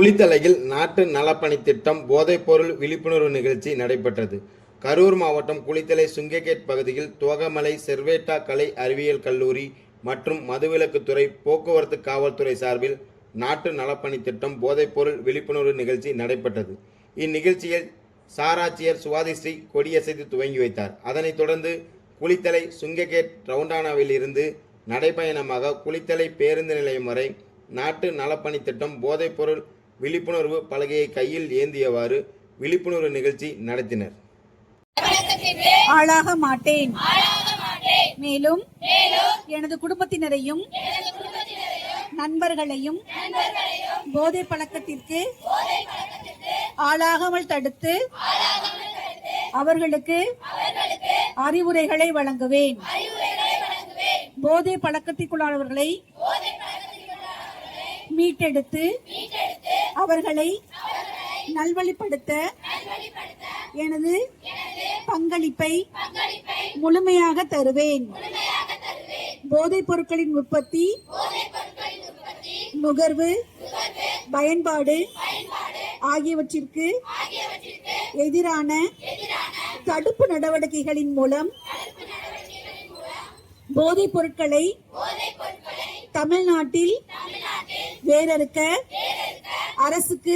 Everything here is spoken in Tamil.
குளித்தலையில் நாட்டு நலப்பணி திட்டம் போதைப்பொருள் விழிப்புணர்வு நிகழ்ச்சி நடைபெற்றது. கரூர் மாவட்டம் குளித்தலை சுங்ககேட் பகுதியில் தோகமலை செர்வேட்டா கலை அறிவியல் கல்லூரி மற்றும் மதுவிலக்குத்துறை போக்குவரத்து காவல்துறை சார்பில் நாட்டு நலப்பணி திட்டம் போதைப்பொருள் விழிப்புணர்வு நிகழ்ச்சி நடைபெற்றது. இந்நிகழ்ச்சியில் சாராட்சியர் சுவாதிஸ்ரீ கொடியசைத்து துவங்கி வைத்தார். அதனைத் தொடர்ந்து குளித்தலை சுங்ககேட் ரவுண்டானாவில் இருந்து நடைபயணமாக குளித்தலை பேருந்து நிலையம் வரை நாட்டு நலப்பணி திட்டம் போதைப்பொருள் விழிப்புணர்வு பலகையை கையில் ஏந்தியவாறு விழிப்புணர்வு நிகழ்ச்சி நடத்தினர். ஆளாக மாட்டேன், மேலும் எனது குடும்பத்தினரையும் நண்பர்களையும் போதை பழக்கத்திற்கு ஆளாகாமல் தடுத்து அவர்களுக்கு அறிவுரைகளை வழங்குவேன். போதை பழக்கத்திற்குள்ளானவர்களை மீட்டெடுத்து அவர்களை நல்வழிப்படுத்த எனது பங்களிப்பை முழுமையாக தருவேன். போதைப் பொருட்களின் உற்பத்தி, நுகர்வு, பயன்பாடு ஆகியவற்றிற்கு எதிரான தடுப்பு நடவடிக்கைகளின் மூலம் போதைப் பொருட்களை தமிழ்நாட்டில் வேரறுக்க அரசுக்கு